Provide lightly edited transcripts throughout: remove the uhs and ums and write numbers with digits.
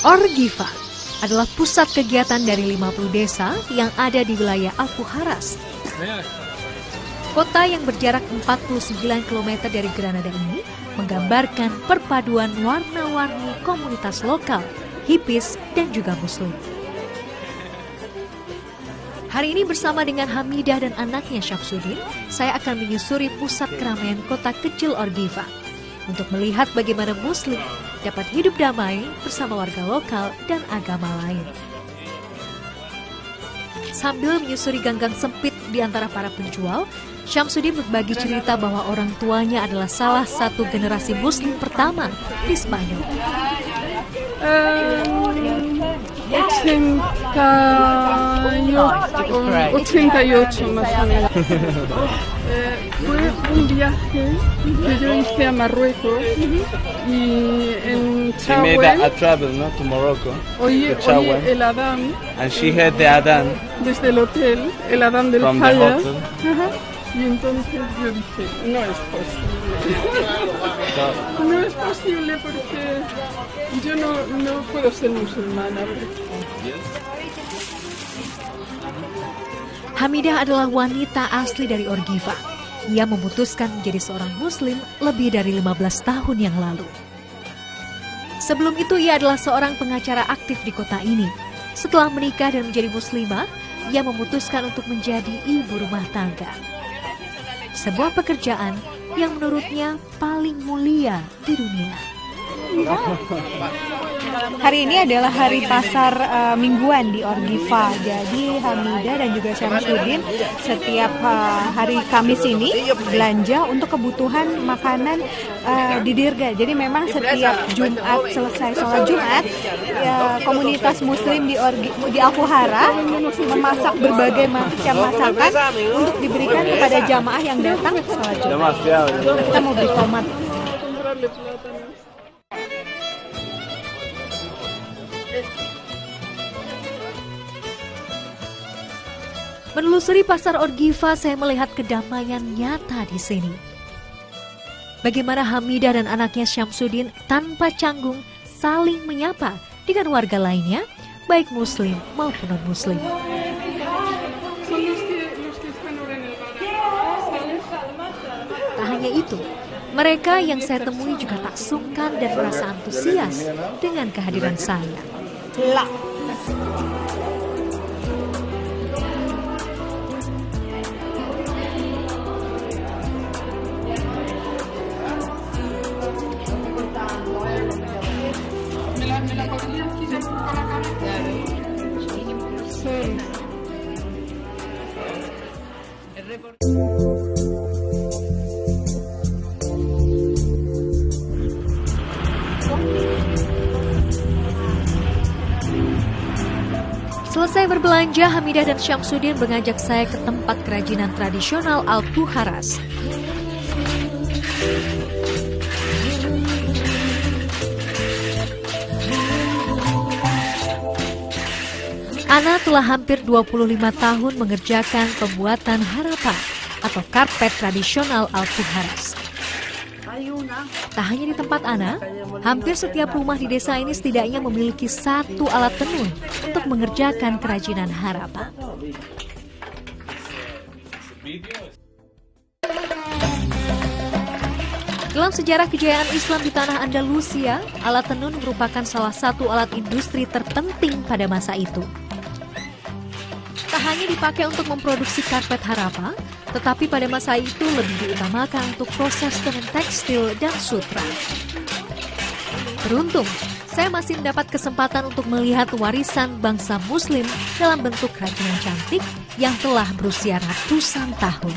Orgiva adalah pusat kegiatan dari 50 desa yang ada di wilayah Alpujarras. Kota yang berjarak 49 km dari Granada ini menggambarkan perpaduan warna-warni komunitas lokal, hippies, dan juga muslim. Hari ini bersama dengan Hamidah dan anaknya Syamsuddin, saya akan menyusuri pusat keramaian kota kecil Orgiva untuk melihat bagaimana muslim dapat hidup damai bersama warga lokal dan agama lain. Sambil menyusuri gang-gang sempit di antara para penjual, Syamsuddin berbagi cerita bahwa orang tuanya adalah salah satu generasi muslim pertama di Spanyol. 88 más o menos. Fue un viaje que yo hice a Marruecos y en She made Chaouel a travel, no, to Morocco. oí to Chaouel. el adán And she heard the adhan desde el hotel, el adán del from the Falla. hotel. Ajá. Y entonces yo dije, no es posible. So, No es posible porque yo no puedo ser musulmana. Hamidah adalah wanita asli dari Orgiva. Ia memutuskan menjadi seorang muslim lebih dari 15 tahun yang lalu. Sebelum itu ia adalah seorang pengacara aktif di kota ini. Setelah menikah dan menjadi muslimah, ia memutuskan untuk menjadi ibu rumah tangga. Sebuah pekerjaan yang menurutnya paling mulia di dunia. Hari ini adalah hari pasar mingguan di Orgiva. Jadi Hamidah dan juga Syamsuddin setiap hari Kamis ini belanja untuk kebutuhan makanan di Dirga. Jadi memang setiap Jumat selesai sholat Jumat, komunitas Muslim di Alpujarras memasak berbagai macam masakan untuk diberikan kepada jamaah yang datang sholat Jumat. Kita mau beli tomat. Menelusuri pasar Orgiva, saya melihat kedamaian nyata di sini. Bagaimana Hamidah dan anaknya Syamsuddin tanpa canggung saling menyapa dengan warga lainnya, baik muslim maupun non-muslim. Tak hanya itu, mereka yang saya temui juga tak sungkan dan merasa antusias dengan kehadiran saya. Selesai berbelanja, Hamidah dan Syamsuddin mengajak saya ke tempat kerajinan tradisional Alpujarras. Ana telah hampir 25 tahun mengerjakan pembuatan harappa atau karpet tradisional Alpujarras. Tak hanya di tempat Ana, hampir setiap rumah di desa ini setidaknya memiliki satu alat tenun untuk mengerjakan kerajinan harappa. Dalam sejarah kejayaan Islam di tanah Andalusia, alat tenun merupakan salah satu alat industri terpenting pada masa itu. Tak hanya dipakai untuk memproduksi karpet harappa, tetapi pada masa itu lebih diutamakan untuk proses tenun tekstil dan sutra. Beruntung, saya masih mendapat kesempatan untuk melihat warisan bangsa Muslim dalam bentuk kerajinan cantik yang telah berusia ratusan tahun.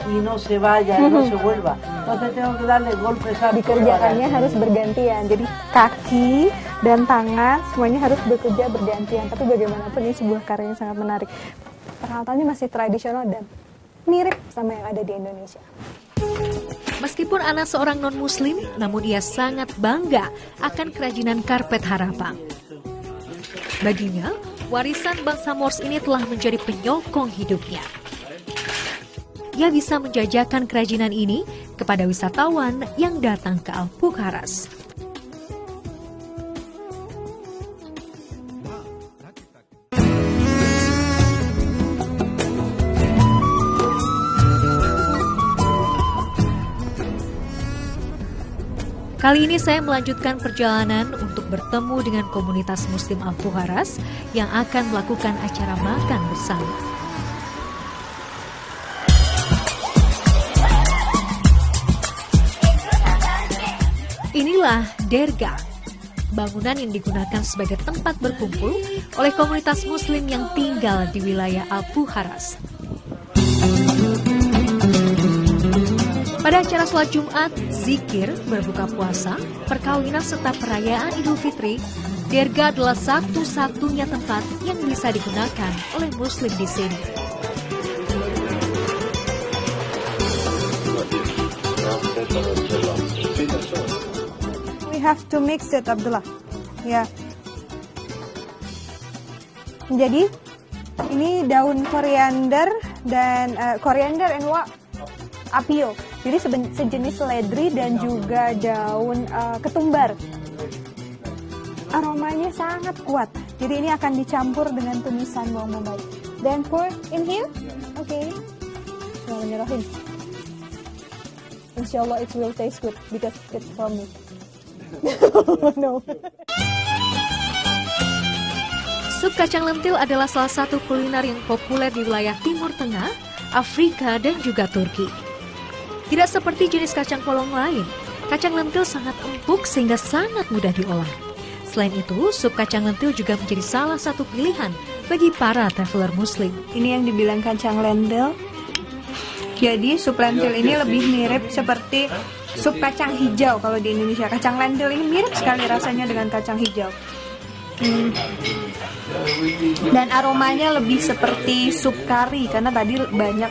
Y no se vaya, no se vuelva. Entonces tengo que darle golpes a Dikerjakannya harus bergantian. Jadi kaki dan tangan semuanya harus bekerja bergantian. Tapi bagaimanapun ini sebuah karya yang sangat menarik. Peralatannya masih tradisional dan mirip sama yang ada di Indonesia. Meskipun Ana seorang non-muslim, namun ia sangat bangga akan kerajinan karpet harappa. Baginya, warisan bangsa Moors ini telah menjadi penyokong hidupnya. ia bisa menjajakan kerajinan ini kepada wisatawan yang datang ke Al-Bukharas. Kali ini saya melanjutkan perjalanan untuk bertemu dengan komunitas Muslim Al-Bukharas yang akan melakukan acara makan bersama. Inilah derga, bangunan yang digunakan sebagai tempat berkumpul oleh komunitas Muslim yang tinggal di wilayah Al-Bukharas. Pada acara sholat Jumat, zikir, berbuka puasa, perkawinan serta perayaan Idul Fitri, derga adalah satu-satunya tempat yang bisa digunakan oleh Muslim di sini. We have to mix it, Abdullah. Ya. Jadi ini daun koriander dan koriander and what? Apio. Jadi sejenis seledri dan juga daun ketumbar. Aromanya sangat kuat. Jadi ini akan dicampur dengan tumisan bawang bombay. Then pour in here. Okay. Bismillahirrahmanirrahim. Inshallah it will taste good because it's from me. No. Sup kacang lentil adalah salah satu kuliner yang populer di wilayah Timur Tengah, Afrika, dan juga Turki. Tidak seperti jenis kacang polong lain, kacang lentil sangat empuk sehingga sangat mudah diolah. Selain itu, sup kacang lentil juga menjadi salah satu pilihan bagi para traveler Muslim. Ini yang dibilang kacang lentil. Jadi sup lentil ini lebih mirip seperti sup kacang hijau kalau di Indonesia. Kacang lentil ini mirip sekali rasanya dengan kacang hijau. Dan aromanya lebih seperti sup kari karena tadi banyak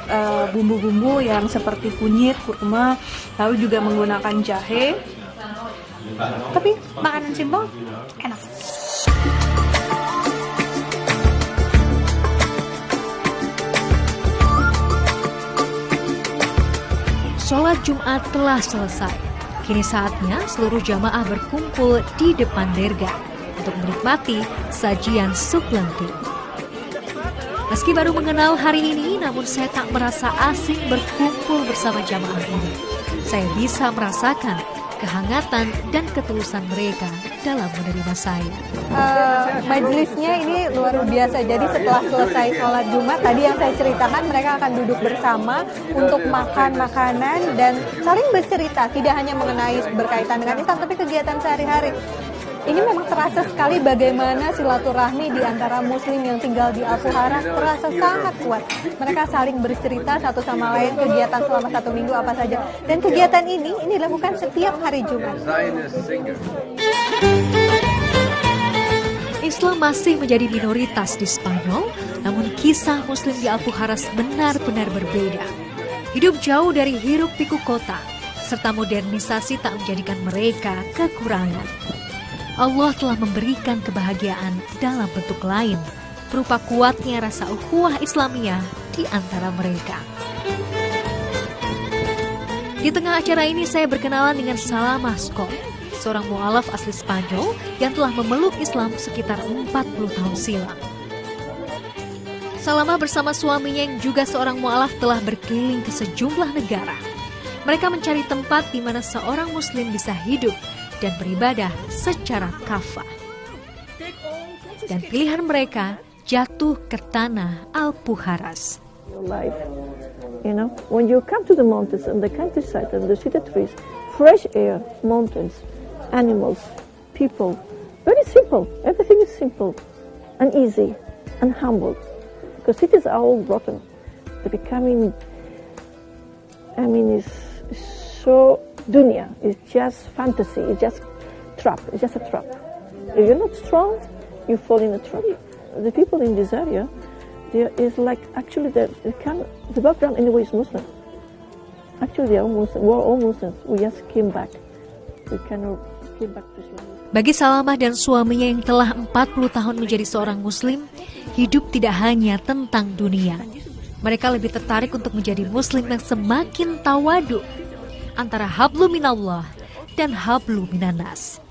bumbu-bumbu yang seperti kunyit, kurma, lalu juga menggunakan jahe. Tapi makanan simpel, enak. Sholat Jumat telah selesai. Kini saatnya seluruh jamaah berkumpul di depan derga untuk menikmati sajian sup lentil. Meski baru mengenal hari ini, namun saya tak merasa asing berkumpul bersama jamaah ini. Saya bisa merasakan kehangatan dan ketulusan mereka dalam menerima saya. Majelisnya ini luar biasa. Jadi setelah selesai sholat Jumat, tadi yang saya ceritakan, mereka akan duduk bersama untuk makan makanan dan saling bercerita. Tidak hanya mengenai berkaitan dengan Islam, tapi kegiatan sehari-hari. Ini memang terasa sekali bagaimana silaturahmi di antara Muslim yang tinggal di Al-Bukharas terasa sangat kuat. Mereka saling bercerita satu sama lain kegiatan selama 1 minggu apa saja. Dan kegiatan ini dilakukan setiap hari Jumat. Islam masih menjadi minoritas di Spanyol, namun kisah Muslim di Al-Bukharas benar-benar berbeda. Hidup jauh dari hiruk-pikuk kota, serta modernisasi tak menjadikan mereka kekurangan. Allah telah memberikan kebahagiaan dalam bentuk lain, berupa kuatnya rasa ukhuwah Islamiyah di antara mereka. Di tengah acara ini saya berkenalan dengan Salamah Skop, seorang mu'alaf asli Spanyol yang telah memeluk Islam sekitar 40 tahun silam. Salamah bersama suaminya yang juga seorang mu'alaf telah berkeliling ke sejumlah negara. Mereka mencari tempat di mana seorang Muslim bisa hidup dan beribadah secara kafah. Dan pilihan mereka jatuh ke tanah Al-Bukharas. Life, you know, when you come to the mountains and the countryside and the city trees, fresh air, mountains, animals, people, very simple. Everything is simple and easy and humble. Because cities are all rotten. They're becoming, it's so dunya. It's just fantasy. It's just trap. It's just a trap. If you're not strong, you fall in a trap. The people in this area, there is like actually the background anyway is Muslim. Actually, they are Muslim. We're all Muslims. We just came back. We cannot came back to Islam. Bagi Salamah dan suaminya yang telah 40 tahun menjadi seorang Muslim, hidup tidak hanya tentang dunia, Mereka lebih tertarik untuk menjadi muslim yang semakin tawadu antara hablu minallah dan hablu minanas.